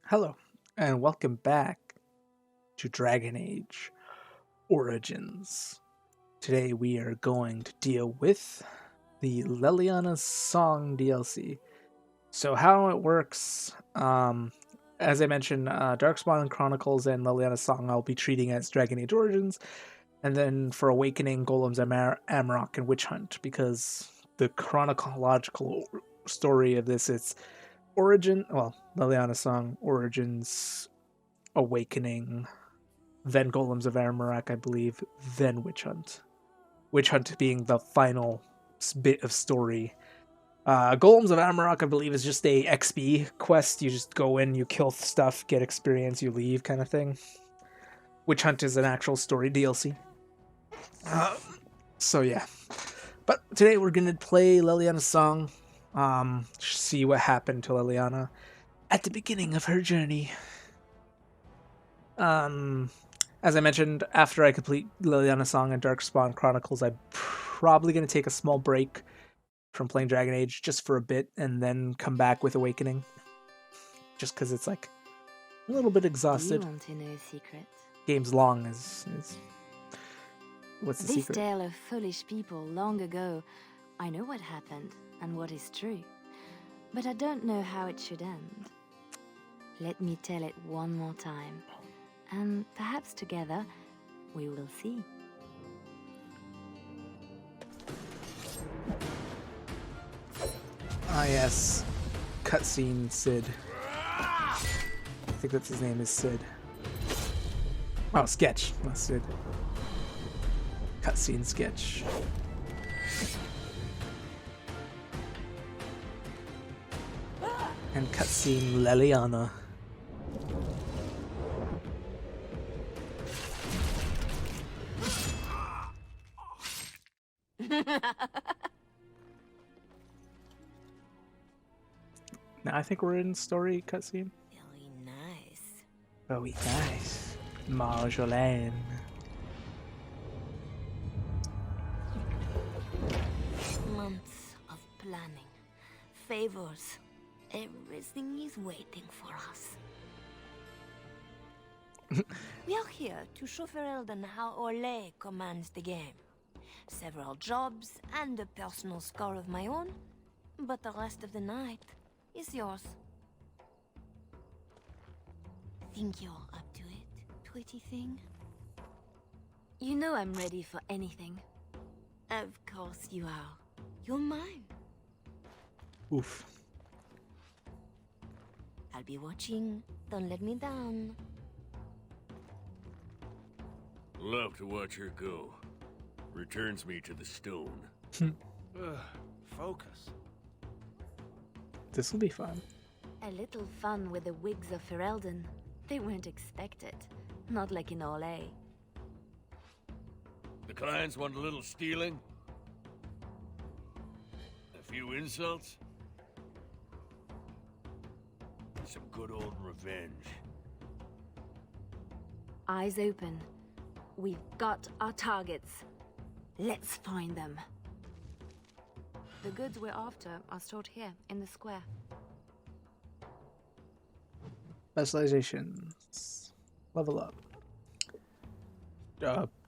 Hello, and welcome back to Dragon Age Origins. Today we are going to deal with the Leliana Song DLC. So how it works, as I mentioned, Darkspawn Chronicles and Leliana Song I'll be treating as Dragon Age Origins, and then for Awakening, Golems, Amarok, and Witch Hunt, because the chronological story of this, it's Leliana Song, Origins, Awakening, then Golems of Aramarok, I believe, then Witch Hunt. Witch Hunt being the final bit of story. Golems of Aramarok, I believe, is just a XP quest. You just go in, you kill stuff, get experience, you leave, kind of thing. Witch Hunt is an actual story DLC. So yeah. But today we're gonna play Leliana's song. See what happened to Leliana at the beginning of her journey. Um, as I mentioned, after I complete Liliana Song and Darkspawn Chronicles, I'm probably going to take a small break from playing Dragon Age just for a bit and then come back with Awakening. Just because it's like a little bit Do you exhausted. want to know a secret? Game's long is what's the This secret? tale of foolish people long ago, I know what happened and what is true, but I don't know how it should end. Let me tell it one more time, and perhaps together we will see. Ah yes, cutscene Sid. I think that's his name is Sid. Oh, Sketch, not Sid. Cutscene Sketch. And cutscene Leliana. Now I think we're in story cutscene. Very nice. Very nice. Marjolaine. Months of planning, favors, everything is waiting for us. We are here to show Ferelden how Orlais commands the game. Several jobs and a personal score of my own, but the rest of the night is yours. Think you're up to it, pretty thing? You know I'm ready for anything. Of course you are. You're mine. Oof. I'll be watching. Don't let me down. Love to watch her go. Returns me to the stone. Focus. This will be fun. A little fun with the wigs of Ferelden. They weren't expected. Not like in Orlais. The clients want a little stealing? A few insults? Some good old revenge. Eyes open. We've got our targets. Let's find them. The goods we're after are stored here, in the square. Specializations. Level up.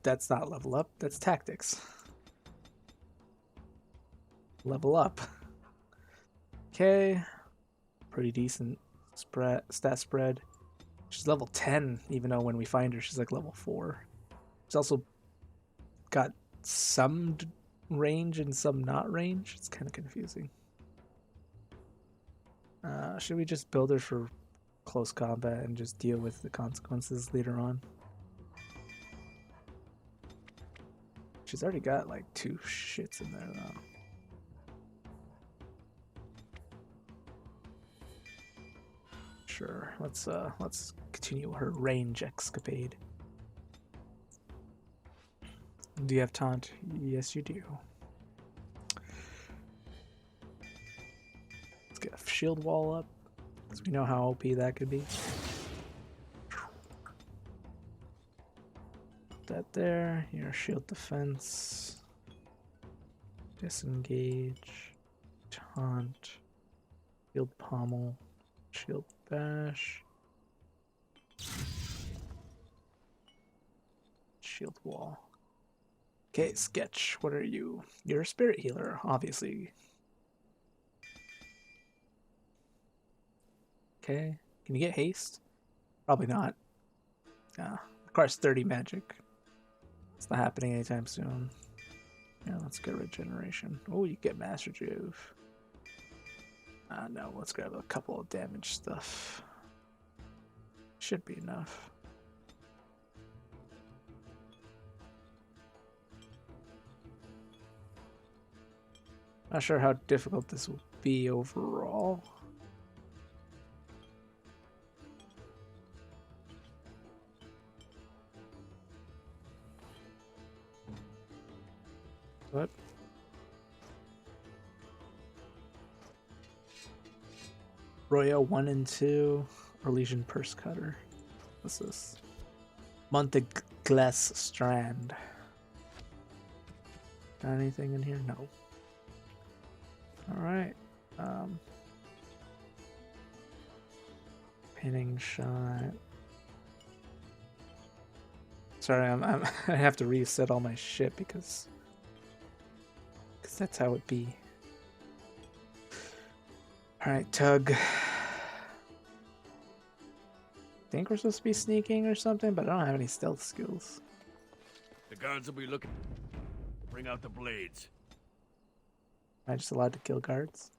That's not level up. That's tactics. Level up. Okay. Pretty decent stat spread. She's level 10, even though when we find her, she's like level 4. She's also got some range and some not range. It's kind of confusing. Should we just build her for close combat and just deal with the consequences later on? She's already got like 2 shits in there though. Sure, let's continue her range escapade. Do you have taunt? Yes, you do. Let's get a shield wall up, because we know how OP that could be. Put that there. Your shield defense. Disengage. Taunt. Shield pommel. Shield bash. shield wall. Okay, sketch. What are you? You're a spirit healer, obviously. Okay. Can you get haste? Probably not. Requires 30 magic. It's not happening anytime soon. Yeah, let's get regeneration. Oh, you get Master Juve. No, let's grab a couple of damage stuff. Should be enough. Not sure how difficult this will be overall. What? Royal 1 and 2, Elysian Purse Cutter. What's this? Monteglass Strand. Got anything in here? No. Alright. Pinning shot. Sorry, I have to reset all my shit because that's how it be. Alright, tug. Think we're supposed to be sneaking or something, but I don't have any stealth skills. The guards will be looking. Bring out the blades. Am I just allowed to kill guards?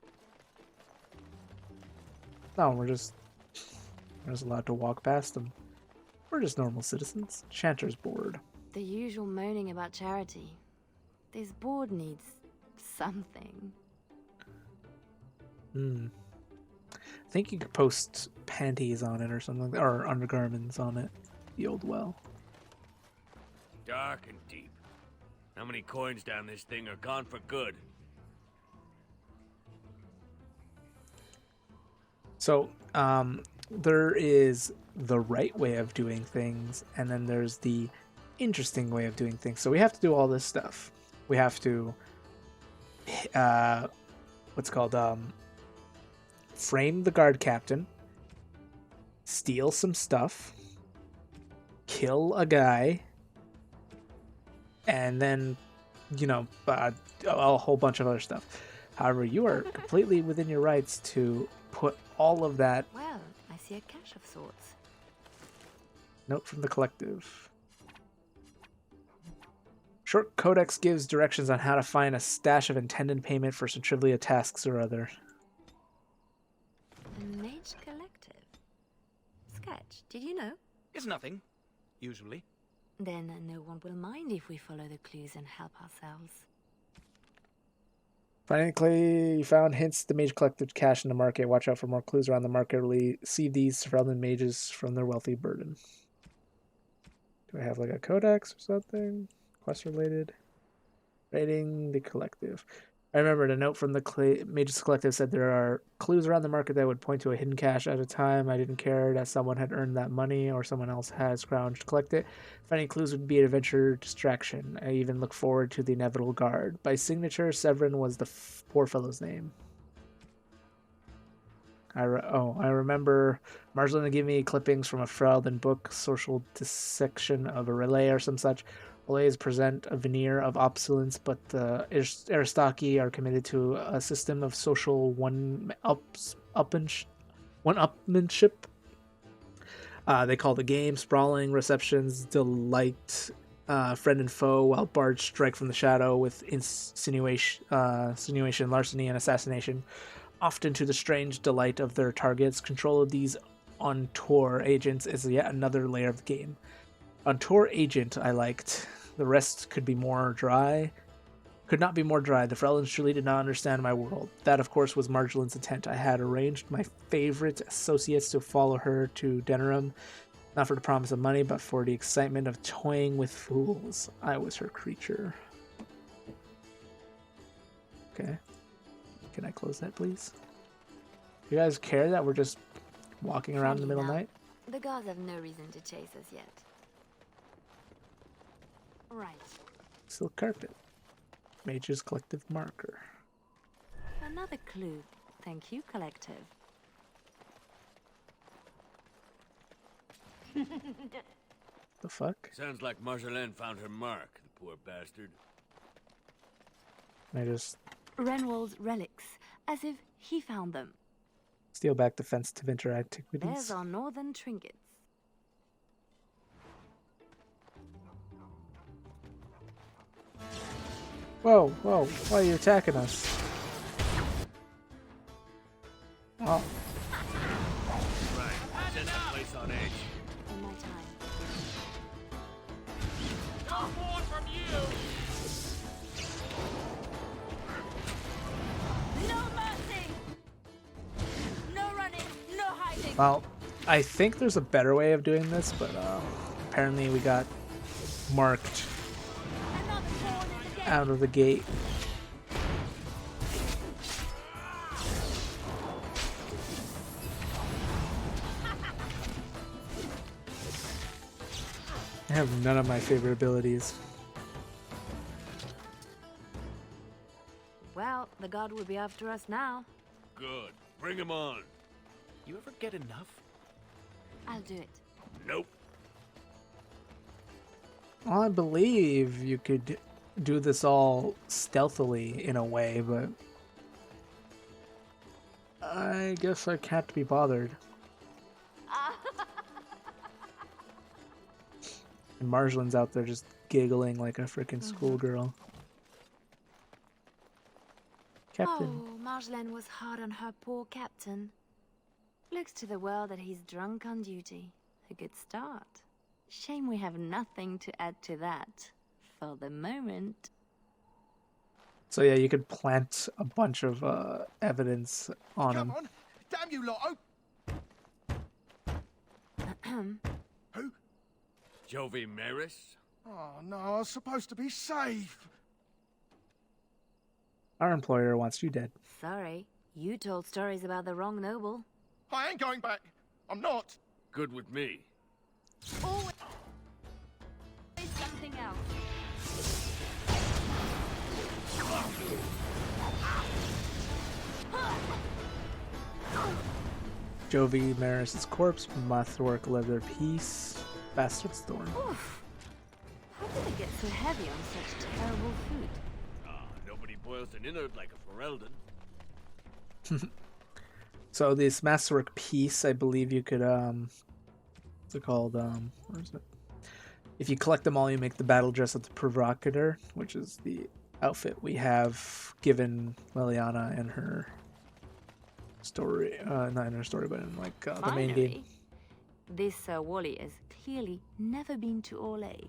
No, we're just allowed to walk past them. We're just normal citizens. Chanter's board. The usual moaning about charity. This board needs something. I think you could post panties on it or something, or undergarments on it. The old well. Dark and deep. How many coins down this thing are gone for good? So, there is the right way of doing things, and then there's the interesting way of doing things. So we have to do all this stuff. We have to, what's called, frame the guard captain, steal some stuff, kill a guy, and then, a whole bunch of other stuff. However, you are completely within your rights to put all of that. Well, I see a cache of sorts. Note from the collective. Short codex gives directions on how to find a stash of intended payment for some trivia tasks or other. A mage collective. Sketch, did you know? It's nothing, usually. Then no one will mind if we follow the clues and help ourselves. Finally, you found hints the mage collected cash in the market. Watch out for more clues around the market. Receive these from the mages from their wealthy burden. Do I have like a codex or something? Quest related. Rating the collective. I remember the note from the Mages Collective said there are clues around the market that would point to a hidden cache at a time. I didn't care that someone had earned that money or someone else had scrounged to collect it. Finding clues would be an adventure distraction. I even look forward to the inevitable guard. By signature, Severin was the poor fellow's name. I remember Marjolaine gave me clippings from a Ferelden book, Social Dissection of a Relay or some such. Relays present a veneer of opulence, but the Aristocracy are committed to a system of social one-upmanship. They call the game sprawling receptions, delight friend and foe, while bards strike from the shadow with insinuation, larceny, and assassination, often to the strange delight of their targets. Control of these on-tour agents is yet another layer of the game. On-tour agent I liked. The rest could not be more dry. The Freldens truly did not understand my world. That, of course, was Marjolaine's intent. I had arranged my favorite associates to follow her to Denerim, not for the promise of money, but for the excitement of toying with fools. I was her creature. Okay. Can I close that, please? You guys care that we're just walking around in the middle of the night? The guards have no reason to chase us yet. Right. Silk carpet. Mage's collective marker. Another clue. Thank you, collective. The fuck? Sounds like Marjolaine found her mark, the poor bastard. I just Renwald's relics, as if he found them. steal back defensive activities. There's our northern trinkets. Whoa, whoa, why are you attacking us? Oh, Right, set the place on edge. In my time. No mercy! No running, no hiding! well, I think there's a better way of doing this, but apparently we got marked Another pawn in the game! out of the gate. I have none of my favorite abilities. Well, the god will be after us now. Good. Bring him on. You ever get enough? I'll do it. Nope. Well, I believe you could do this all stealthily in a way, but I guess I can't be bothered. And Marjolaine's out there just giggling like a freaking schoolgirl. Captain. Oh, Marjolaine was hard on her poor captain. Looks to the world that he's drunk on duty. A good start. Shame we have nothing to add to that. For the moment. So yeah, you could plant a bunch of evidence on him. Come on! Damn you lot! Who? Jovi Maris? Oh no, I was supposed to be safe. Our employer wants you dead. Sorry, you told stories about the wrong noble. I ain't going back. I'm not. Good with me. Always something else. Jovi Maris' corpse, Mothwork leather piece, Bastard's Thorn. Oof. How did it get so heavy on such terrible food? Nobody boils an innard like a Ferelden. So this Masterwork piece, I believe you could what's it called? Where is it? If you collect them all, you make the battle dress of the Provocateur, which is the outfit we have given Leliana in her story. Not in her story, but in like the main game. Finally, this Sir Wally has clearly never been to Orlais.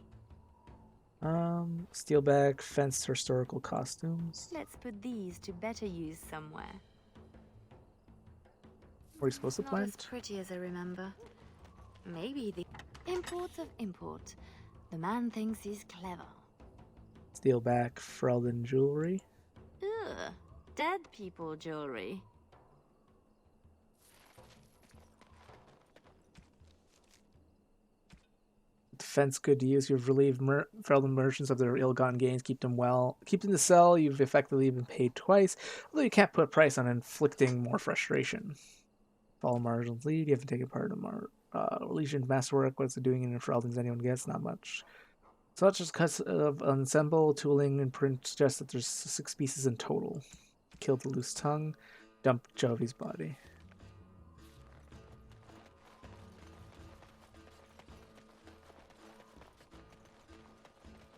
Steelback fenced historical costumes. Let's put these to better use somewhere. Were you supposed to Not as plant? pretty as I remember. Maybe the imports of import. The man thinks he's clever. Steelback Ferelden jewelry. Ugh, dead people jewelry. Defense good to use. You've relieved Ferelden merchants of their ill-gotten gains. Keep them to sell. You've effectively been paid twice, although you can't put a price on inflicting more frustration. Follow Marjolaine's lead. You haven't taken part in Legion's masterwork. What's it doing in Ferelden's anyone gets? Not much. Such as cuts of ensemble, tooling, and print suggest that there's 6 pieces in total. Killed the loose tongue. Dumped Jovi's body.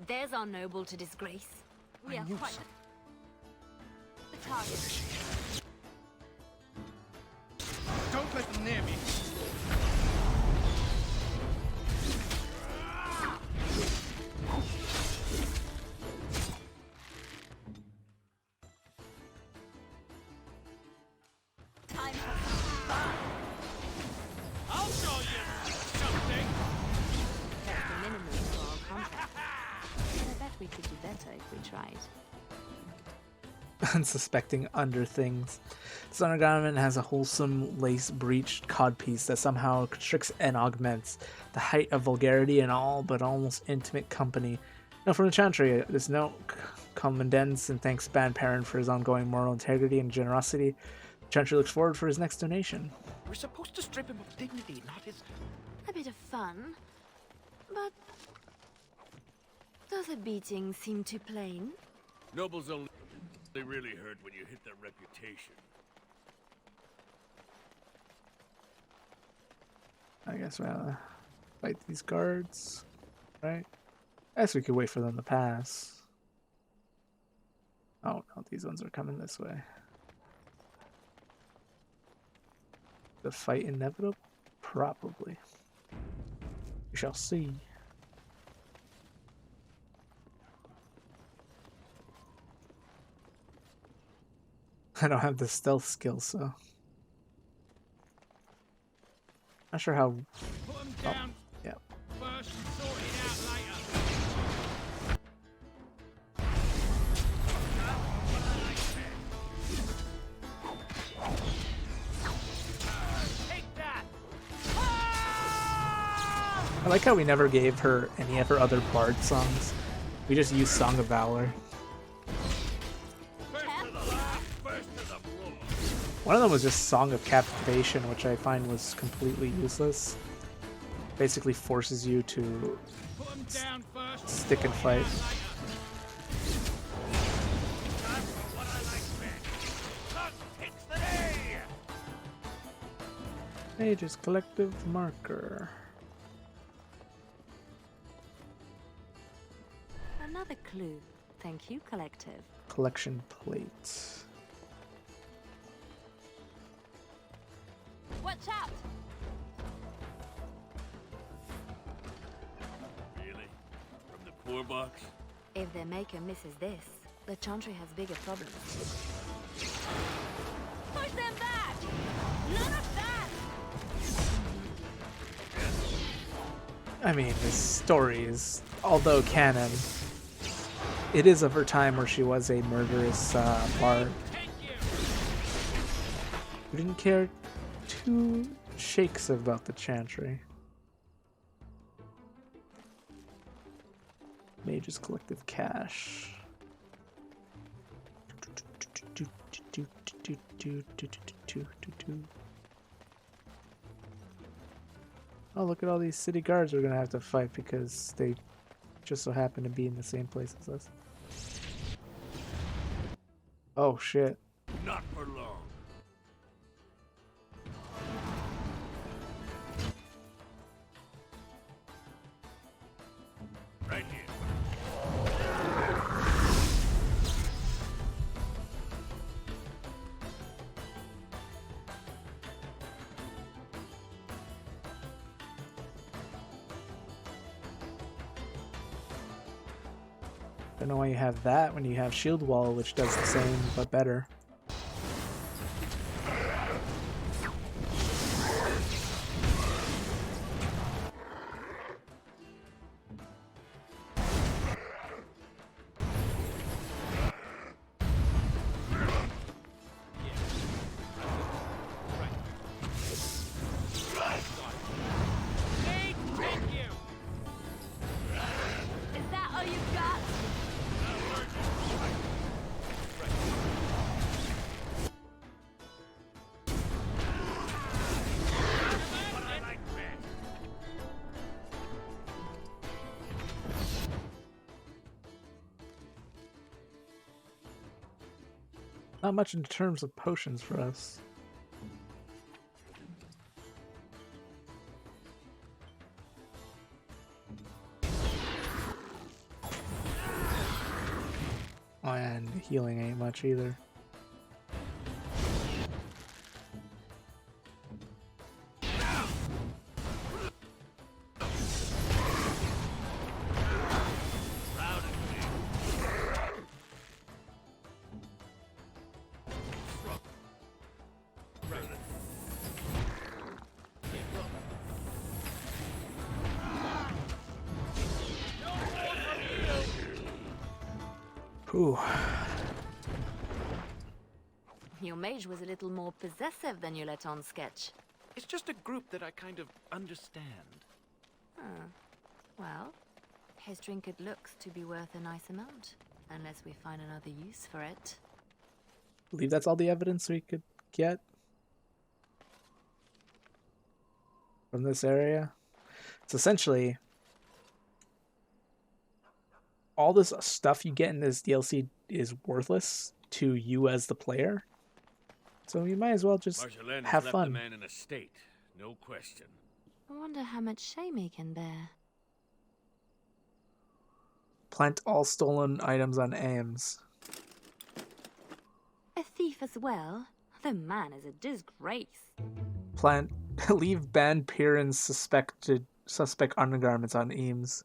There's our noble to disgrace. We are quite the target. Don't let them near me. Time for I'll show you something. that's the minimum for our contract. But I bet we could do better if we tried. Unsuspecting under things. This undergarment has a wholesome lace-breeched codpiece that somehow constricts and augments the height of vulgarity in all but almost intimate company. Now from the Chantry, this note commendens and thanks Ban Perrin for his ongoing moral integrity and generosity. Chantry looks forward for his next donation. We're supposed to strip him of dignity, not his... A bit of fun. But does a beating seem too plain? Nobles only really hurt when you hit their reputation. I guess we're gonna fight these guards, right? I guess we could wait for them to pass. Oh no, these ones are coming this way. The fight inevitable? Probably. We shall see. I don't have the stealth skill, so not sure how. Put them Oh, down yeah. first and sort it out later. Take that! I like how we never gave her any of her other bard songs. We just used Song of Valor. One of them was just Song of Captivation, which I find was completely useless. Basically forces you to Put them down first. stick and fight. Mage's Collective Marker. Another clue. Thank you, Collective. Collection Plate. Watch out! Really? From the poor box? If their maker misses this, the Chantry has bigger problems. Push them back! None of that! I mean, this story is, although canon, it is of her time where she was a murderous bard. Who didn't care two shakes about the Chantry. Mage's Collective Cache. Oh, look at all these city guards we're gonna have to fight because they just so happen to be in the same place as us. Oh shit. Not for long. Right here. Don't know why you have that when you have Shield Wall, which does the same but better. Is that all you've got? Not much in terms of potions for us. Oh, and healing ain't much either. Ooh. Your mage was a little more possessive than you let on sketch. It's just a group that I kind of understand. Huh. Well, his trinket looks to be worth a nice amount, unless we find another use for it. Believe that's all the evidence we could get from this area. It's essentially all this stuff you get in this DLC is worthless to you as the player. So you might as well just Marjolaine has have left the fun. man in a state, no question. I wonder how much shame he can bear. Plant all stolen items on AIMS. A thief as well? The man is a disgrace. Plant leave banned Piran's suspect undergarments on Eames.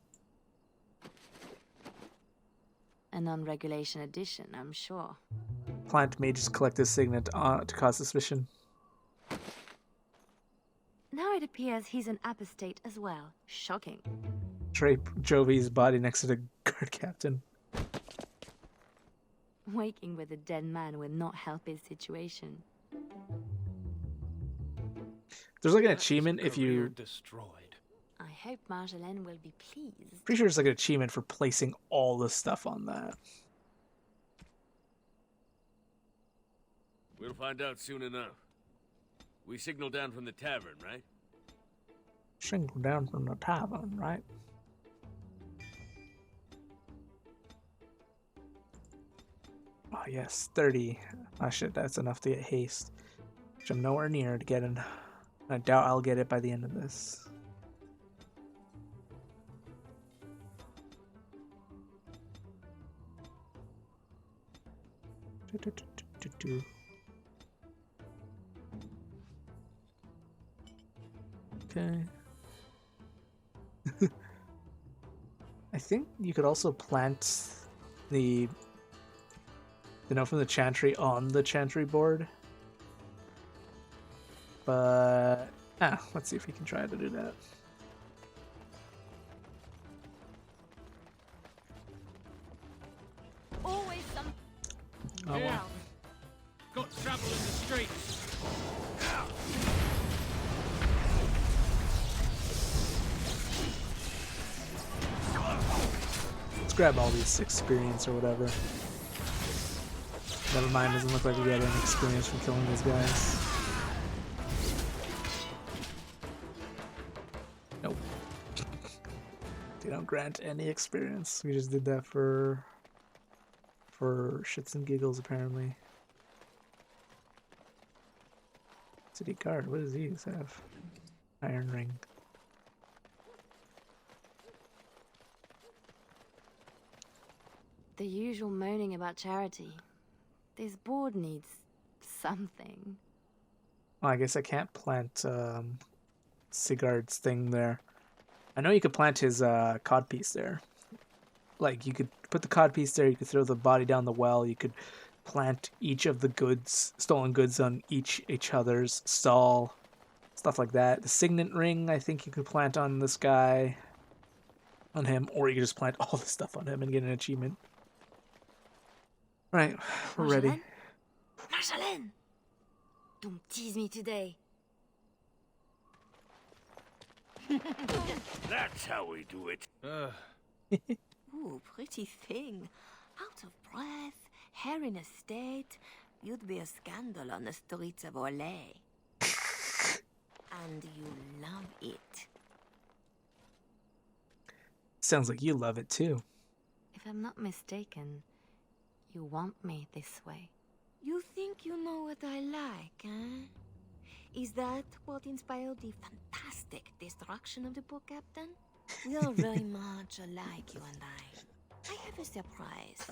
A non-regulation addition, I'm sure. Plant mages collect his signet to cause suspicion. Now it appears he's an apostate as well. Shocking. Drape Jovi's body next to the guard captain. Waking with a dead man will not help his situation. There's like an achievement if Career you... destroyed. I hope Marjolaine will be pleased. Pretty sure there's like an achievement for placing all the stuff on that. We'll find out soon enough. We signal down from the tavern, right? Shingle down from the tavern, right? Oh yes, 30. Oh shit, that's enough to get haste. Which I'm nowhere near to get in. I doubt I'll get it by the end of this. Okay. I think you could also plant the note from the chantry on the chantry board. But let's see if we can try to do that. Always some. Oh, Yeah. well. Got trouble in the streets. Let's grab all these experience or whatever. Never mind, doesn't look like we got any experience from killing these guys. Nope. They don't grant any experience. We just did that for shits and giggles, apparently. City guard, what does he have? Iron ring. The usual moaning about charity. This board needs something. Well, I guess I can't plant Sigurd's thing there. I know you could plant his codpiece there. Like, you could put the codpiece there, you could throw the body down the well, you could plant each of the goods, stolen goods on each other's stall, stuff like that. The signet ring, I think you could plant on this guy, on him, or you could just plant all the stuff on him and get an achievement. Right, we're ready. Marjolaine! Don't tease me today. That's how we do it. Ooh, pretty thing. Out of breath, hair in a state. You'd be a scandal on the streets of Orlais. And you love it. Sounds like you love it too. If I'm not mistaken, you want me this way. You think you know what I like, eh? Is that what inspired the fantastic destruction of the poor captain? We are very much alike, you and I. I have a surprise.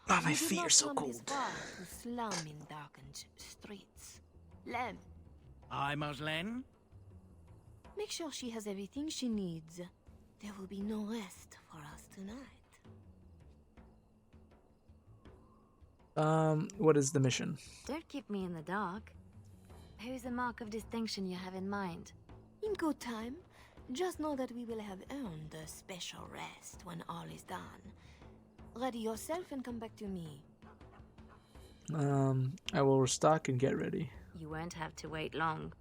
Oh, my We did feet are not so come cold. this far to slum in darkened streets. Lem, Aye, Marjolaine? make sure she has everything she needs. There will be no rest for us tonight. What is the mission? Don't keep me in the dark. Who's the mark of distinction you have in mind? In good time. Just know that we will have earned a special rest when all is done. Ready yourself and come back to me. I will restock and get ready. You won't have to wait long.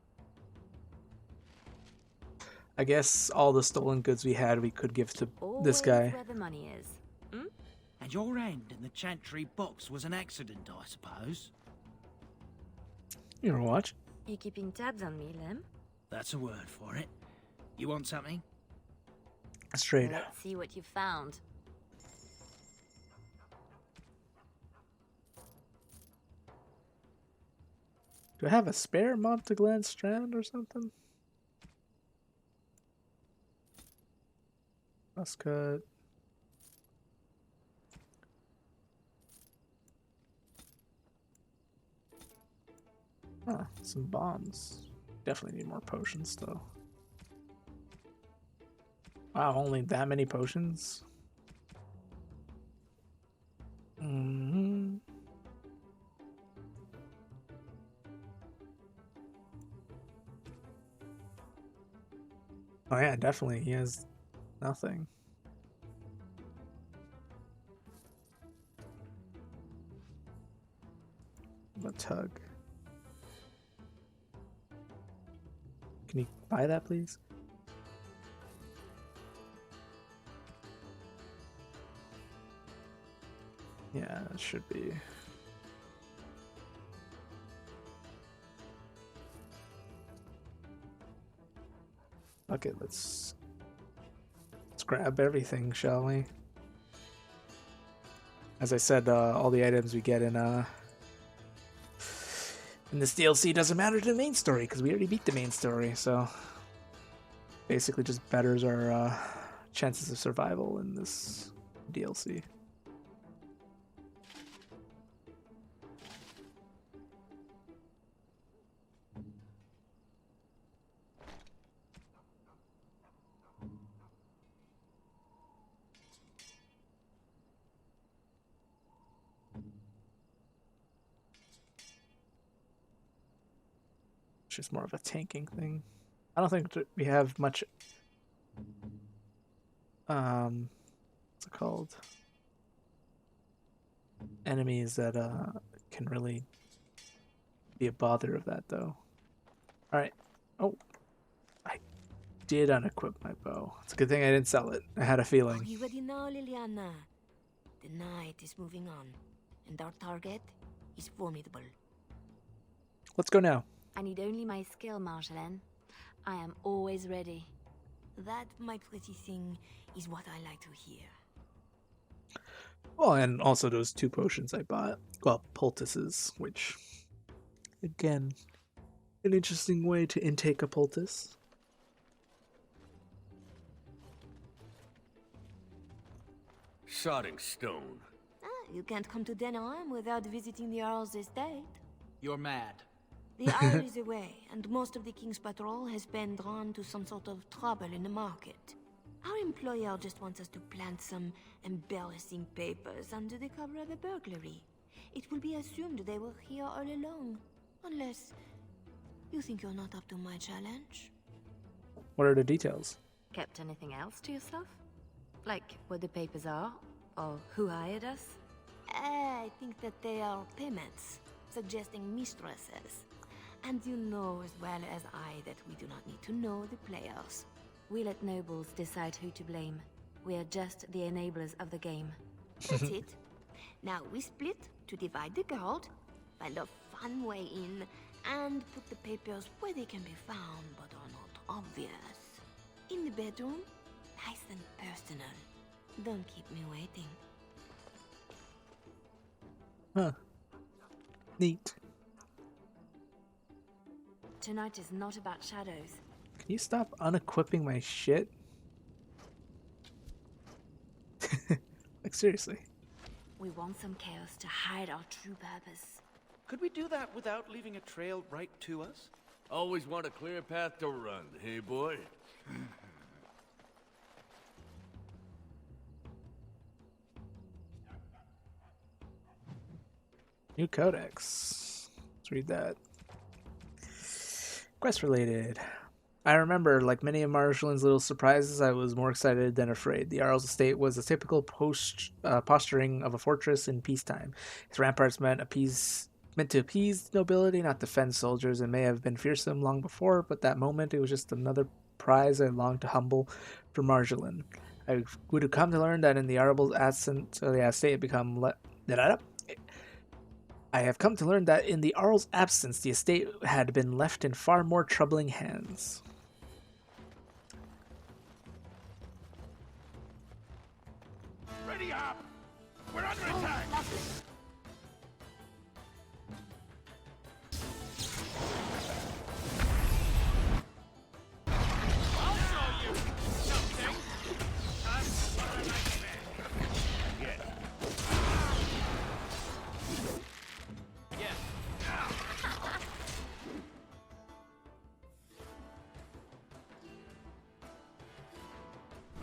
I guess all the stolen goods we had we could give to this Always guy. where the money is. And your hand in the chantry box was an accident, I suppose? You ever watch? You keeping tabs on me, Lem? That's a word for it. You want something? Straight. Let's see what you found. Do I have a spare Monteglan strand or something? Muscut. Huh, some bombs. Definitely need more potions though. Wow, only that many potions? Mm-hmm. Oh yeah, definitely. He has nothing. A tug. Can you buy that, please? Yeah, it should be. Okay, let's grab everything, shall we? As I said, all the items we get in this DLC doesn't matter to the main story because we already beat the main story. So basically, just betters our chances of survival in this DLC. It's just more of a tanking thing. I don't think we have much. What's it called? Enemies that can really be a bother of that though. All right. Oh, I did unequip my bow. It's a good thing I didn't sell it. I had a Are feeling. you ready now, Leliana? The night is moving on, and our target is formidable. Let's go now. I need only my skill, Marjolaine. I am always ready. That, my pretty thing, is what I like to hear. Well, and also those 2 potions I bought. Well, poultices, which, again, an interesting way to intake a poultice. Sodding stone. You can't come to Denham without visiting the Earl's estate. You're mad. The Earl is away, and most of the King's patrol has been drawn to some sort of trouble in the market. Our employer just wants us to plant some embarrassing papers under the cover of a burglary. It will be assumed they were here all along. Unless you think you're not up to my challenge. What are the details? Kept anything else to yourself? Like what the papers are? Or who hired us? I think that they are payments, suggesting mistresses. And you know as well as I that we do not need to know the players. We let nobles decide who to blame. We are just the enablers of the game. That's it. Now we split to divide the gold, find a fun way in, and put the papers where they can be found but are not obvious. In the bedroom, nice and personal. Don't keep me waiting. Huh. Neat. Tonight is not about shadows. Can you stop unequipping my shit? Like, seriously. We want some chaos to hide our true purpose. Could we do that without leaving a trail right to us? Always want a clear path to run, hey boy? New codex. Let's read that. Quest related. I remember, like many of Marjolaine's little surprises, I was more excited than afraid. The Jarl's estate was a typical posturing of a fortress in peacetime. Its ramparts meant to appease the nobility, not defend soldiers, and may have been fearsome long before, but that moment it was just another prize I longed to humble for Marjolaine. I would have come to learn that in the Jarl's absence, the estate had become I have come to learn that in the Jarl's absence, the estate had been left in far more troubling hands. Ready up! We're under attack!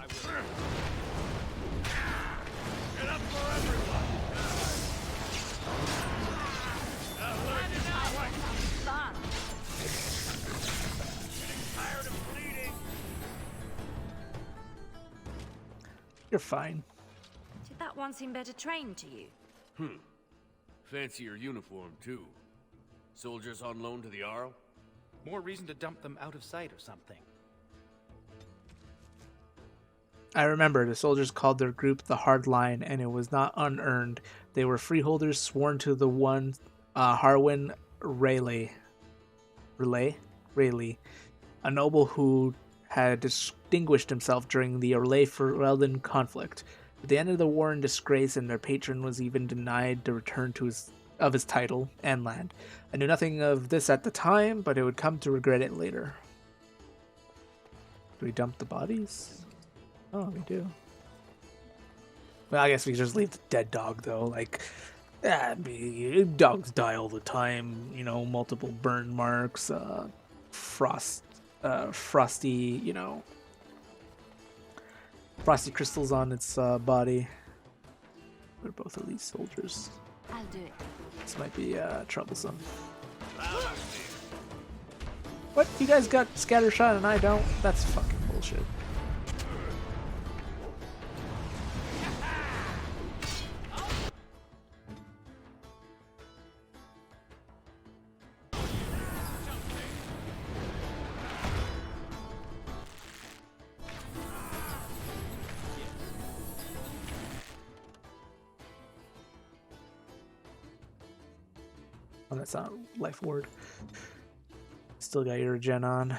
Get up for everyone! Tired of bleeding! You're fine. Did that one seem better trained to you? Fancier uniform, too. Soldiers on loan to the Arl? More reason to dump them out of sight or something. I remember the soldiers called their group the Hard Line, and it was not unearned. They were freeholders sworn to the one Harwin Rayleigh, a noble who had distinguished himself during the Orlais-Ferelden conflict. At the end of the war in disgrace, and their patron was even denied the return to his title and land. I knew nothing of this at the time, but it would come to regret it later. Do we dump the bodies? Oh, we do. Well, I guess we just leave the dead dog, though. Like, dogs die all the time. You know, multiple burn marks, frosty, frosty crystals on its body. We're both elite soldiers. I'll do it. This might be troublesome. What? You guys got scatter shot and I don't? That's fucking bullshit. Oh, that's not life ward. Still got your regen on.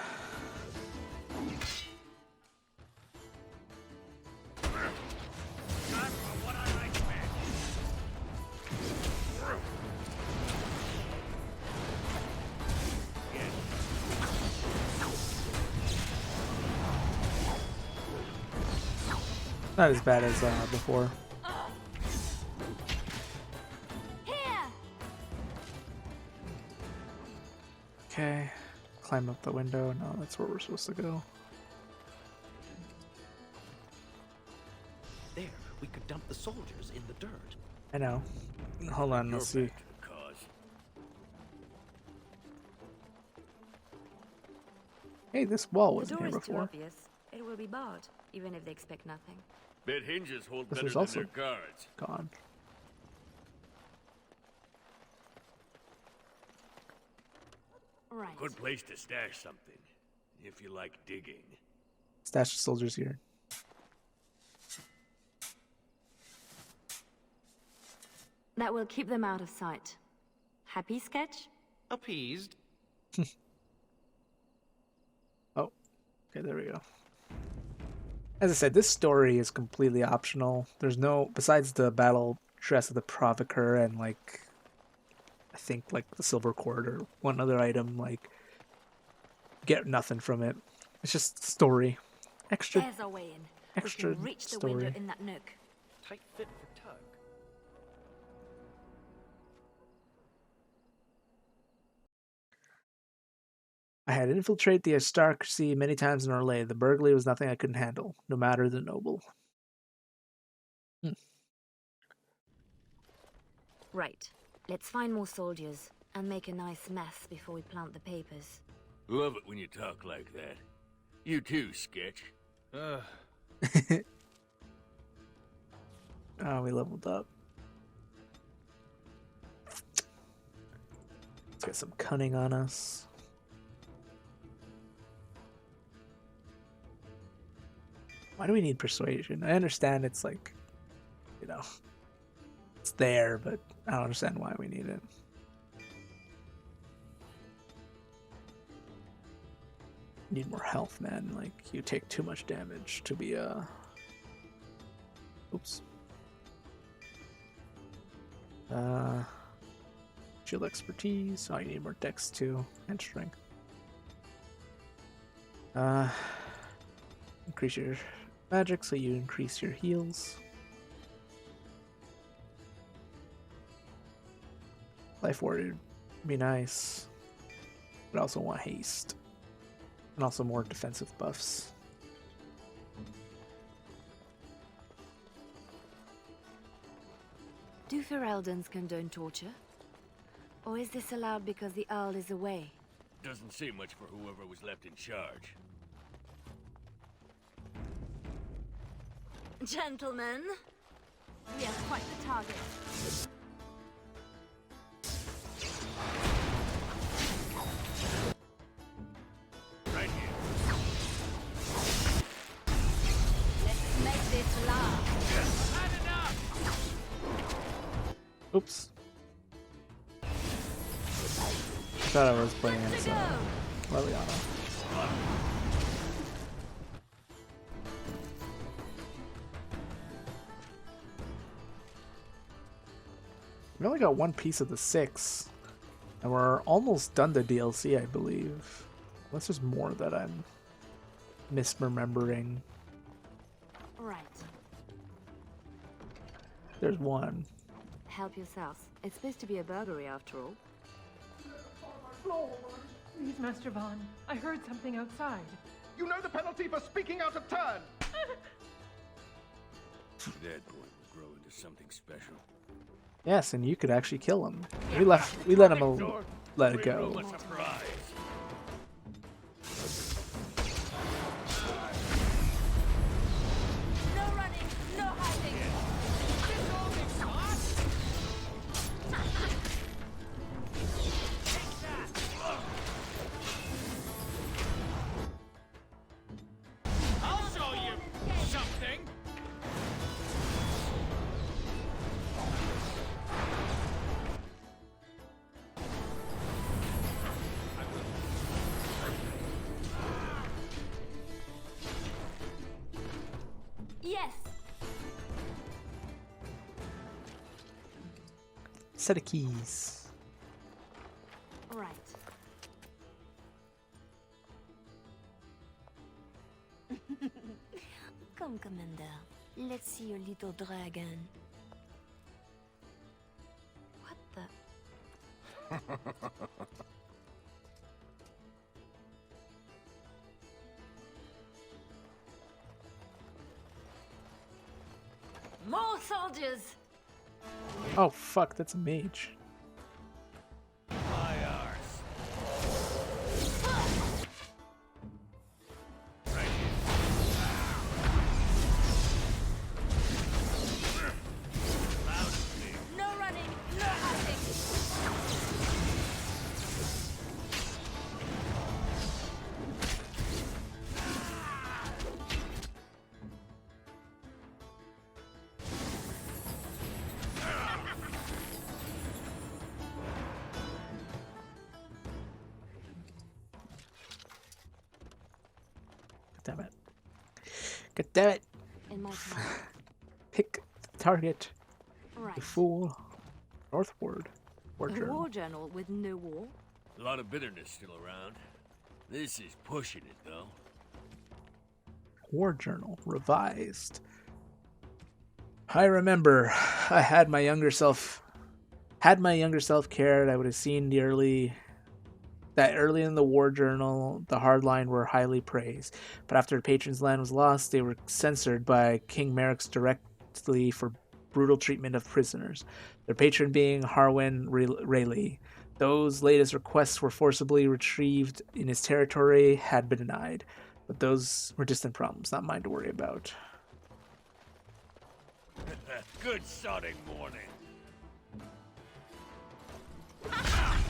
Not as bad as before. Okay, climb up the window. No, that's where we're supposed to go. There, we could dump the soldiers in the dirt. I know. Hold on, let's see. Back to the cause. Hey, this wall The wasn't door here is too before. obvious. It will be barred, even if they expect nothing. Bet hinges hold This better was than also- their guards. Gone. Right. Good place to stash something, if you like digging. Stash the soldiers here. That will keep them out of sight. Happy, Sketch? Appeased. Oh, okay, there we go. As I said, this story is completely optional. There's no, besides the battle dress of the Provoker and like, I think like the silver cord or one other item, like, get nothing from it. It's just story. Extra, There's our way in. extra We can reach the story. window in that nook. Tight fit for Tug. I had infiltrated the aristocracy many times in Orlais. The burglary was nothing I couldn't handle, no matter the noble. Right. Let's find more soldiers and make a nice mess before we plant the papers. Love it when you talk like that. You too, Sketch. Oh, we leveled up. Let's get some cunning on us. Why do we need persuasion? I understand it's like, you know, it's there, but I don't understand why we need it. Need more health, man. Like, you take too much damage to be oops. Shield expertise. Oh, you need more dex too, and strength. Increase your magic so you increase your heals. Life ward would be nice, but I also want haste. And also more defensive buffs. Do Ferelden's condone torture? Or is this allowed because the Earl is away? Doesn't say much for whoever was left in charge. Gentlemen, we are quite the target. Right here. Let's make this last. Had enough! Oops. Thought I was playing as Leliana. We only got one piece of the 6, and we're almost done the DLC, I believe. Unless there's more that I'm misremembering. Right. There's one. Help yourselves. It's supposed to be a burglary after all. Please, Master Vaughn. I heard something outside. You know the penalty for speaking out of turn! That boy will grow into something special. Yes, and you could actually kill him. We let him let it go. Room a surprise. No running, no hiding. I'll show you something. Yes. Set of keys. Right. Come, Commander. Let's see your little dragon. What the? More soldiers! Oh fuck, that's a mage. My arse. Right here. Loud and clear. No running, no hiding. Damn it. God damn it. In my time. Pick the target. Right. The fool. Northward. War A journal. war journal with no war? A lot of bitterness still around. This is pushing it, though. War journal. Revised. I remember I had my younger self cared, I would have seen that early in the war journal, the hardline were highly praised. But after the patron's land was lost, they were censored by King Merrick's directly for brutal treatment of prisoners. Their patron being Harwin Rayleigh. Those latest requests were forcibly retrieved in his territory had been denied. But those were distant problems, not mine to worry about. Good sodding morning. In my time.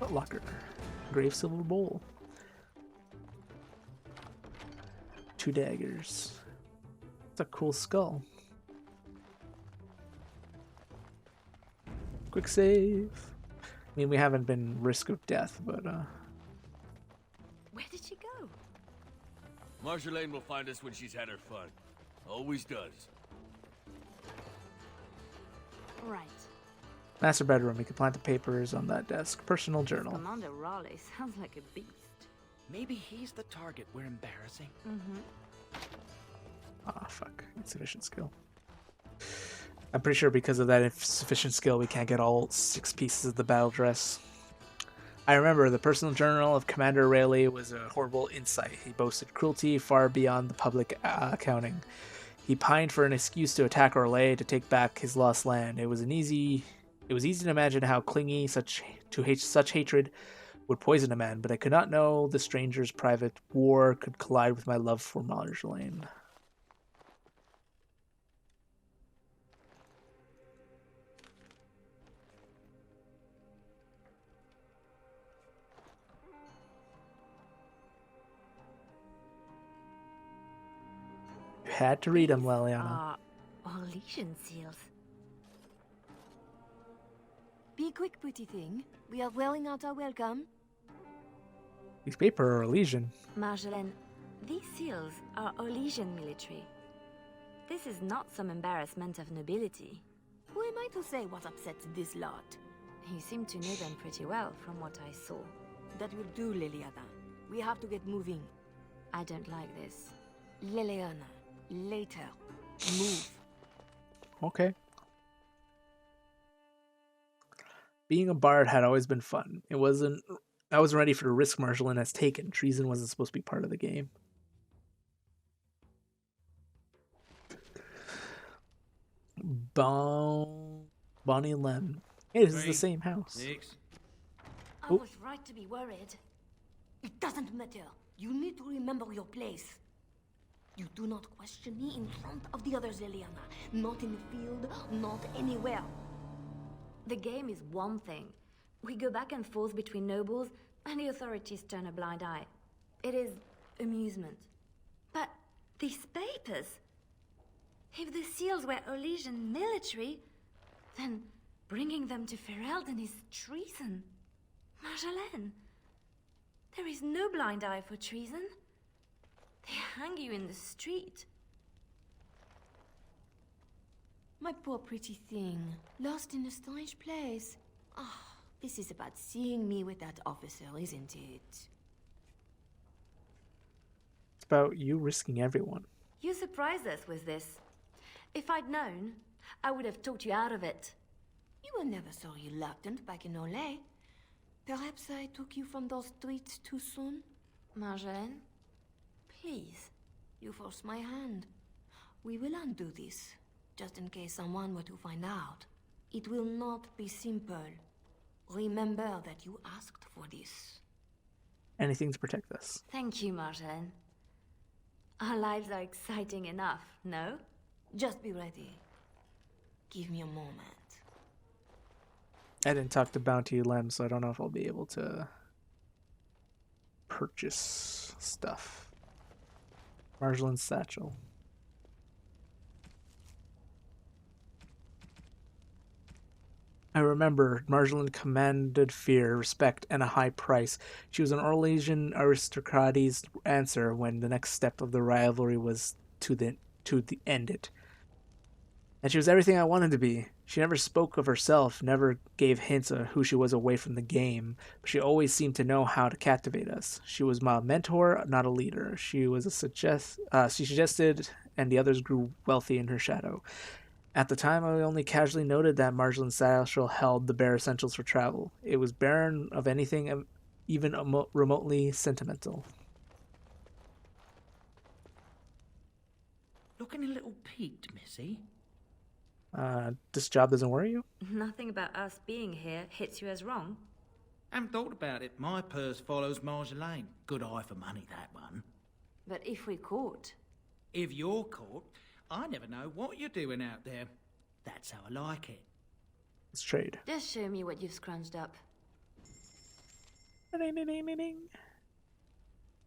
Locker. Grave silver bowl. 2 daggers. It's a cool skull. Quick save. I mean, we haven't been risk of death, but Where did she go? Marjolaine will find us when she's had her fun. Always does. Right. master bedroom. You can plant the papers on that desk. Personal journal. Commander Raleigh sounds like a beast. Maybe he's the target we're embarrassing. Mm-hmm. Ah, fuck. Insufficient skill. I'm pretty sure because of that insufficient skill, we can't get all 6 pieces of the battle dress. I remember the personal journal of Commander Rayleigh was a horrible insight. He boasted cruelty far beyond the public accounting. He pined for an excuse to attack Orlais to take back his lost land. It was easy to imagine how clingy such hatred would poison a man, but I could not know the stranger's private war could collide with my love for Marjolaine. You had to read them, Leliana. Orlesian seals. Be quick, pretty thing. We are wearing out our welcome. These paper are Elysian. Marjolaine, these seals are Orlesian military. This is not some embarrassment of nobility. Who am I to say what upsets this lot? You seem to know them pretty well from what I saw. That will do, Leliana. We have to get moving. I don't like this. Leliana, later. Move. Okay. Being a bard had always been fun. I wasn't ready for the risk Marjolaine has taken. Treason wasn't supposed to be part of the game. Bonnie Lem. Hey, this is the same house. 6. I was right to be worried. It doesn't matter. You need to remember your place. You do not question me in front of the others, Leliana. Not in the field, not anywhere. The game is one thing. We go back and forth between nobles, and the authorities turn a blind eye. It is amusement. But these papers... If the seals were Orlesian military, then bringing them to Ferelden is treason. Marjolaine, there is no blind eye for treason. They hang you in the street. My poor pretty thing, lost in a strange place. Ah, this is about seeing me with that officer, isn't it? It's about you risking everyone. You surprised us with this. If I'd known, I would have talked you out of it. You were never so reluctant back in Orlais. Perhaps I took you from those streets too soon? Marjolaine, please, you forced my hand. We will undo this, just in case someone were to find out. It will not be simple. Remember that you asked for this. Anything to protect us. Thank you, Marjolaine. Our lives are exciting enough, no? Just be ready. Give me a moment. I didn't talk to Bounty Lem, so I don't know if I'll be able to purchase stuff. Marjolaine's satchel. I remember Marjolaine commanded fear, respect, and a high price. She was an Orlesian aristocrat's answer when the next step of the rivalry was to end it. And she was everything I wanted to be. She never spoke of herself, never gave hints of who she was away from the game, but she always seemed to know how to captivate us. She was my mentor, not a leader. She suggested, and the others grew wealthy in her shadow. At the time, I only casually noted that Marjolaine's satchel held the bare essentials for travel. It was barren of anything even remotely sentimental. Looking a little peaked, Missy. This job doesn't worry you? Nothing about us being here hits you as wrong. Haven't thought about it. My purse follows Marjolaine. Good eye for money, that one. But if we're caught... If you're caught, I never know what you're doing out there. That's how I like it. Let's trade. Just show me what you've scrounged up. Ding, ding, ding, ding, ding.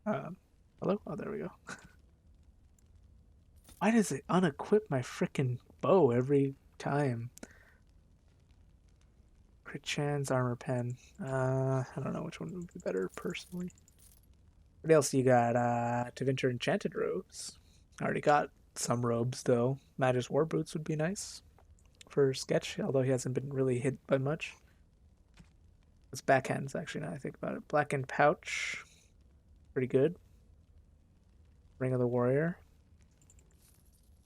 Hello? Oh, there we go. Why does it unequip my frickin' bow every time? Crit chance, armor pen. I don't know which one would be better personally. What else you got? Tevinter enchanted robes. I already got some robes though. Magus war boots would be nice for Sketch, although he hasn't been really hit by much. It's backhands actually now I think about it. Blackened pouch. Pretty good. Ring of the Warrior.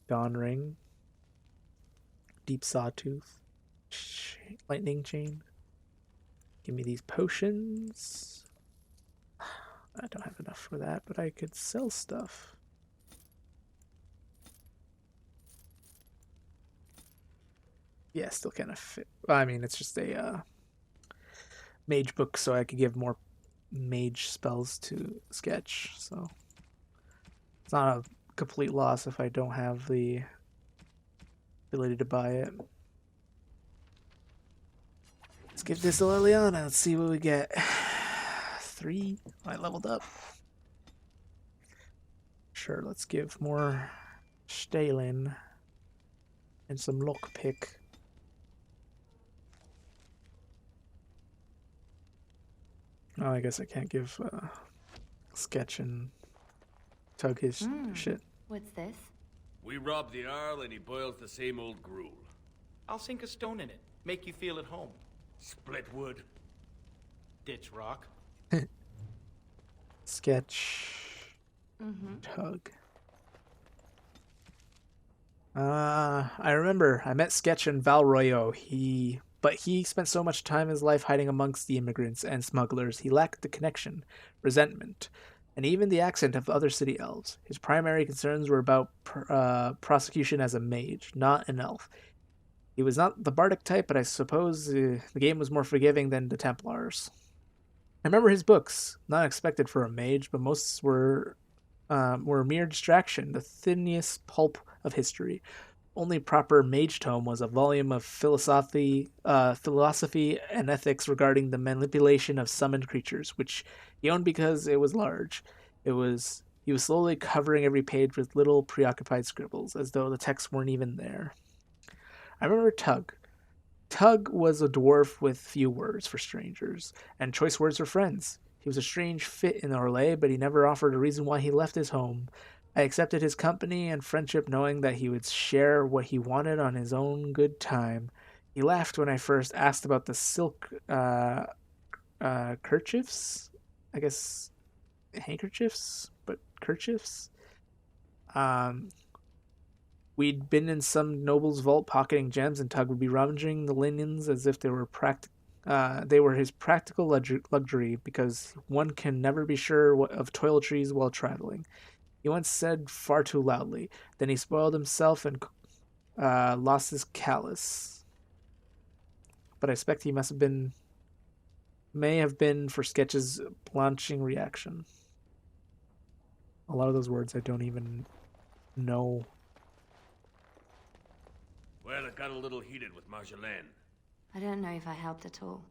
Dawn Ring. deep sawtooth. Lightning chain. Give me these potions. I don't have enough for that, but I could sell stuff. Yeah, still kind of fit. I mean, it's just a mage book, so I could give more mage spells to Sketch. So it's not a complete loss if I don't have the ability to buy it. Let's give this to Leliana. Let's see what we get. 3. I leveled up. Sure, let's give more Stalin and some lockpick. Oh, I guess I can't give Sketch and Tug his shit. What's this? We rob the Arl and he boils the same old gruel. I'll sink a stone in it. Make you feel at home. Split wood. Ditch rock. Sketch. Tug. I remember I met Sketch in Valroyo. But he spent so much time in his life hiding amongst the immigrants and smugglers, he lacked the connection, resentment, and even the accent of other city elves. His primary concerns were about prosecution as a mage, not an elf. He was not the bardic type, but I suppose the game was more forgiving than the Templars. I remember his books, not expected for a mage, but most were mere distraction, the thinnest pulp of history. Only proper mage tome was a volume of philosophy and ethics regarding the manipulation of summoned creatures, which he owned because it was large. He was slowly covering every page with little preoccupied scribbles, as though the texts weren't even there. I remember Tug. Tug was a dwarf with few words for strangers, and choice words for friends. He was a strange fit in Orlais, but he never offered a reason why he left his home. I accepted his company and friendship knowing that he would share what he wanted on his own good time. He laughed when I first asked about the silk kerchiefs? I guess handkerchiefs, but kerchiefs? We'd been in some noble's vault pocketing gems, and Tug would be rummaging the linens as if they were his practical luxury, because one can never be sure of toiletries while traveling. He once said far too loudly. Then he spoiled himself and lost his callus. But I expect he may have been for Sketch's blanching reaction. A lot of those words I don't even know. Well, it got a little heated with Marjolaine. I don't know if I helped at all.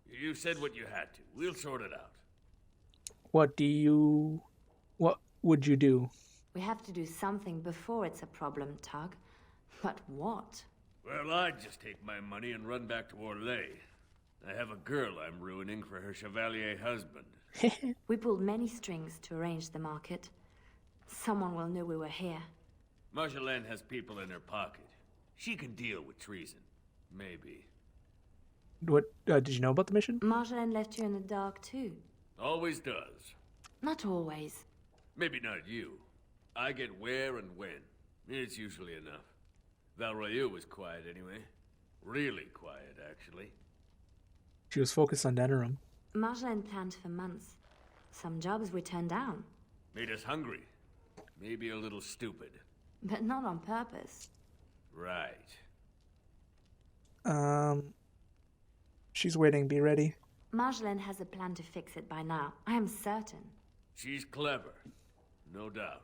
You said what you had to. We'll sort it out. What would you do? We have to do something before it's a problem, Tug. But what? Well, I'd just take my money and run back to Orlais. I have a girl I'm ruining for her chevalier husband. We pulled many strings to arrange the market. Someone will know we were here. Marjolaine has people in her pocket. She can deal with treason. Maybe. What did you know about the mission? Marjolaine left you in the dark too. Always does. Not always. Maybe not you. I get where and when. It's usually enough. Valroyu was quiet anyway. Really quiet, actually. She was focused on Denerim. Marjolaine planned for months. Some jobs we turned down. Made us hungry. Maybe a little stupid. But not on purpose. Right. She's waiting. Be ready. Marjolaine has a plan to fix it by now. I am certain. She's clever. No doubt.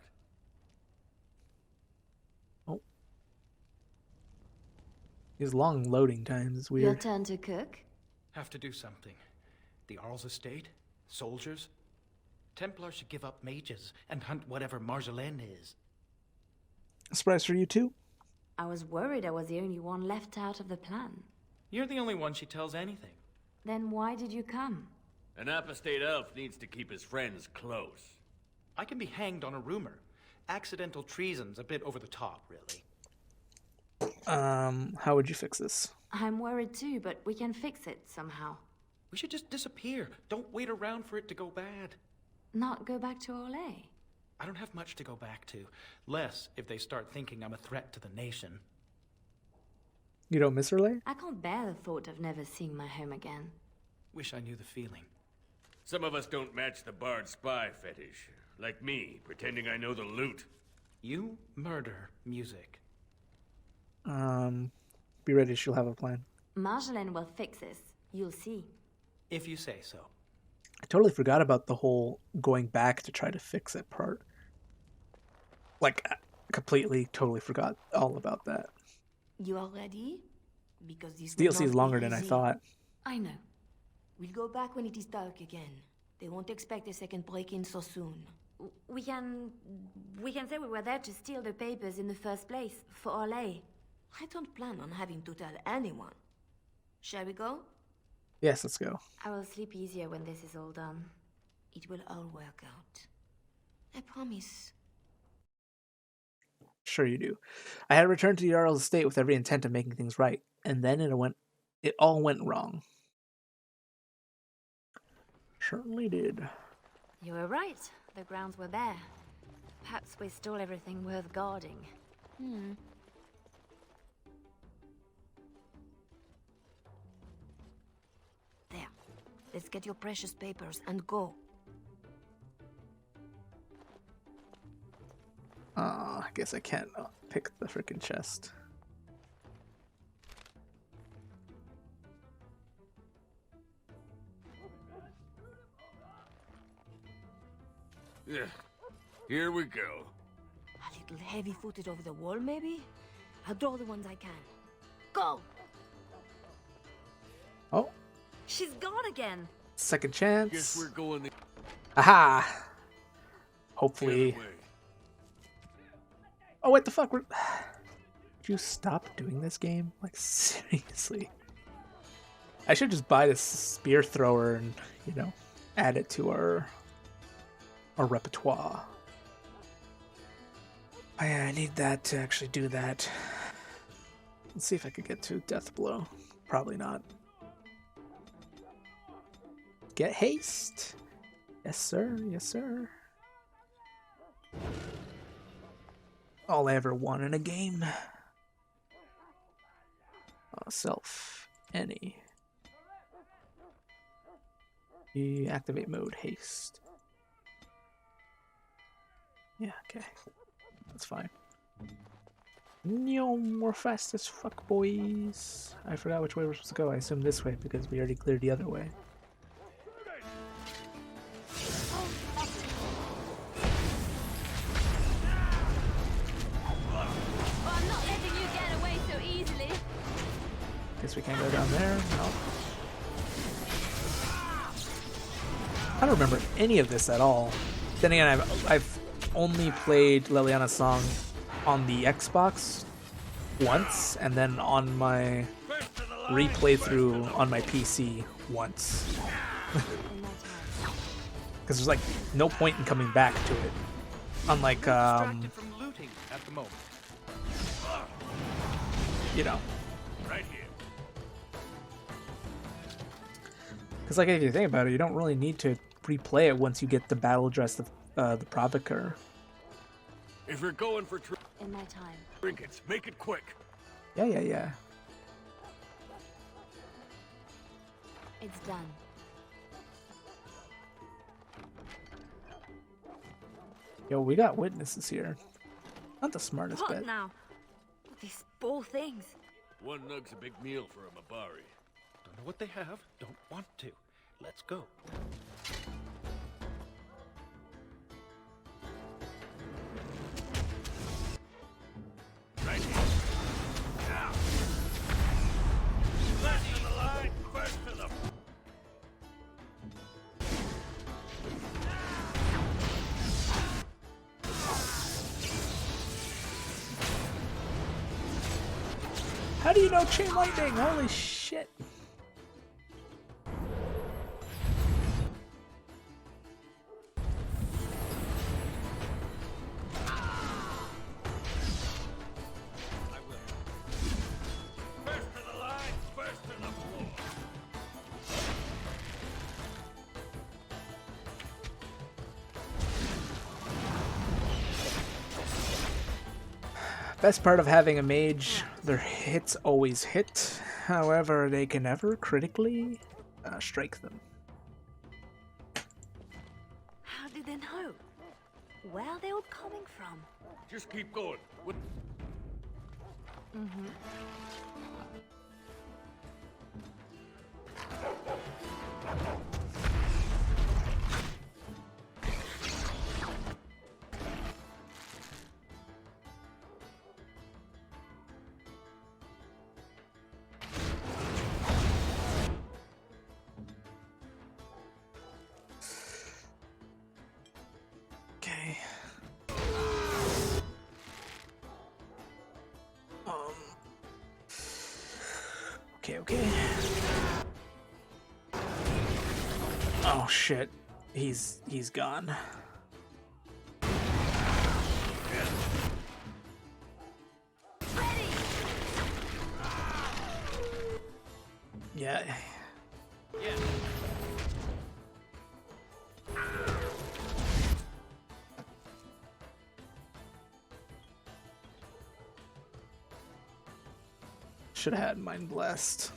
Oh. These long loading times is weird. Your turn to cook? Have to do something. The Arl's estate? Soldiers? Templars should give up mages and hunt whatever Marjolaine is. A surprise for you too? I was worried I was the only one left out of the plan. You're the only one she tells anything. Then why did you come? An apostate elf needs to keep his friends close. I can be hanged on a rumor. Accidental treason's a bit over the top, really. How would you fix this? I'm worried too, but we can fix it somehow. We should just disappear. Don't wait around for it to go bad. Not go back to Orlais. I don't have much to go back to. Less if they start thinking I'm a threat to the nation. You don't miss her, Lay? I can't bear the thought of never seeing my home again. Wish I knew the feeling. Some of us don't match the bard spy fetish. Like me, pretending I know the loot. You murder music. Be ready, she'll have a plan. Marjolaine will fix this. You'll see. If you say so. I totally forgot about the whole going back to try to fix it part. Like, completely, totally forgot all about that. You are ready? Because this DLC is longer than I thought. I know. We'll go back when it is dark again. They won't expect a second break-in so soon. We can say we were there to steal the papers in the first place, for Olay. I don't plan on having to tell anyone. Shall we go? Yes, let's go. I will sleep easier when this is all done. It will all work out. I promise. Sure you do. I had returned to the Jarl's estate with every intent of making things right, and then it all went wrong. Certainly did. You were right. The grounds were bare. Perhaps we stole everything worth guarding. There. Let's get your precious papers and go. I guess I can't pick the freaking chest. Yeah. Here we go. A little heavy-footed over the wall, maybe? I'll draw the ones I can. Go! Oh, She's gone again! second Guess chance. we're going the Aha! Hopefully. other way. Oh, what the fuck? Would you stop doing this game? Like, seriously. I should just buy this spear thrower and, you know, add it to our repertoire. Oh, yeah, I need that to actually do that. Let's see if I could get to Death Blow. Probably not. Get haste. Yes, sir. Yes, sir. All I ever won in a game. Self. Any. Activate mode. Haste. Yeah, okay. That's fine. No, we're fast as fuck, boys. I forgot which way we're supposed to go. I assume this way because we already cleared the other way. Oh, I'm not letting you get away so easily. Guess we can't go down there. No. I don't remember any of this at all. Then again, I've only played Leliana's song on the Xbox once, and then on my replay through on my PC once. Because there's like no point in coming back to it. Unlike Distracted from looting at the moment. you know. Right here. Because like if you think about it, you don't really need to replay it once you get the battle dress of the Provoker. If you're going for In my time. trinkets, make it quick. Yeah. It's done. Yo, we got witnesses here. Not the smartest What bet. now? These poor things. One nug's a big meal for a Mabari. Don't know what they have, don't want to. Let's go. Right here. Now. Last to the line, first to the... How do you know Chain Lightning? Holy shit. First to the line, first to the floor. Best part of having a mage, their hits always hit. However, they can never critically strike them. How did they know? Where are they all coming from? Just keep going. Okay. Okay. Oh shit. He's gone. Yeah. Should have had Mind Blast.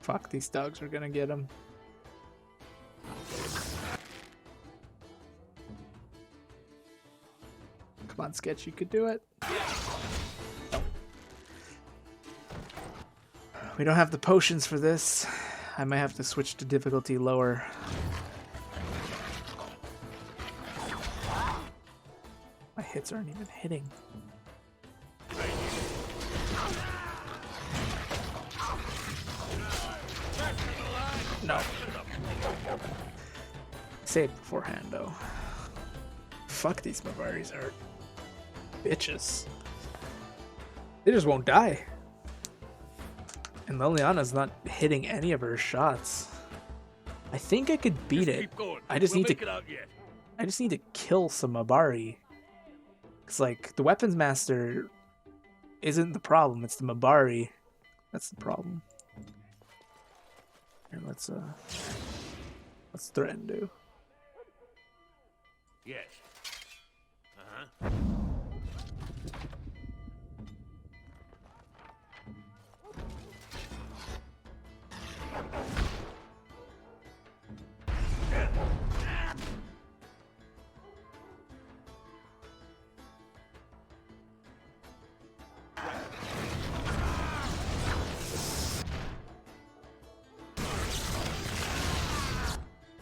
Fuck, these dogs are gonna get him. Come on, Sketch, you could do it. Nope. We don't have the potions for this. I might have to switch to difficulty lower. My hits aren't even hitting. No. Say it beforehand, though. Fuck, these Mabaris are bitches. They just won't die. And Leliana's not hitting any of her shots. I think I could beat it. I just need to. I just need to kill some Mabari. It's like the weapons master isn't the problem. It's the Mabari that's the problem. Here, let's threaten do. Yes. Uh-huh.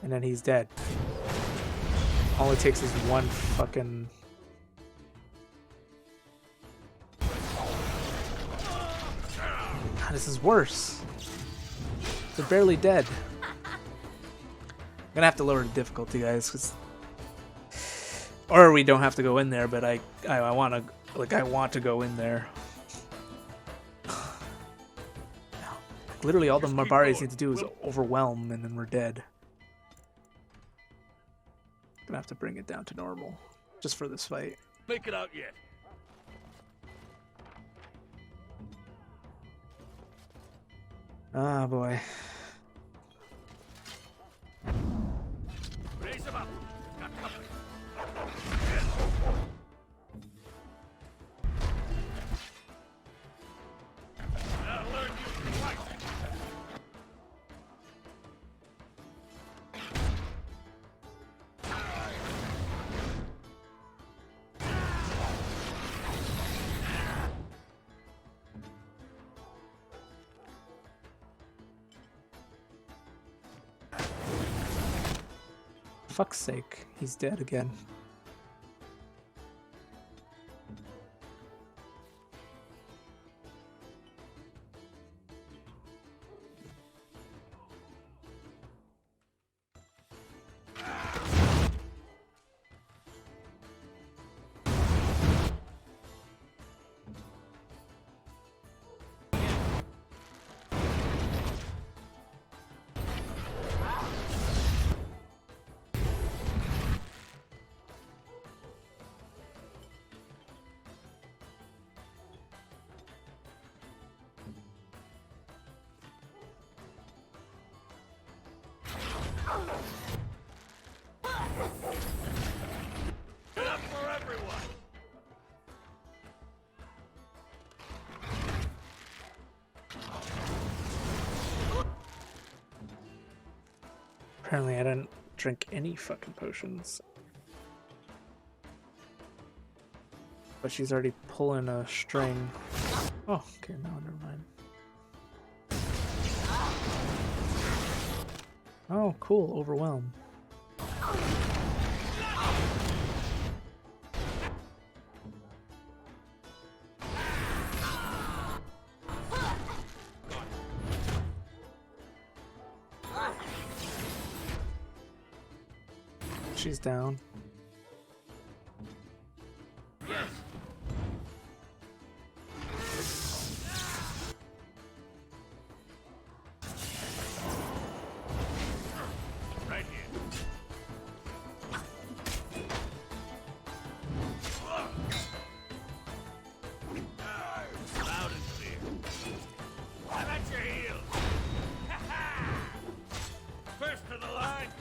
And then he's dead. All it takes is one fucking... God, this is worse. They're barely dead. I'm gonna have to lower the difficulty, guys, 'cause... Or we don't have to go in there, but I want to, like, I want to go in there. Literally all the Marbaris need to do is overwhelm, and then we're dead. Gonna have to bring it down to normal, just for this fight. Make it out yet. Ah, boy. Raise him up. Got company. I'll learn you to fight. Fuck's sake, he's dead again. Enough for everyone! Apparently I didn't drink any fucking potions. But she's already pulling a string. Oh, okay, no, never mind. Oh, cool, overwhelm. She's down.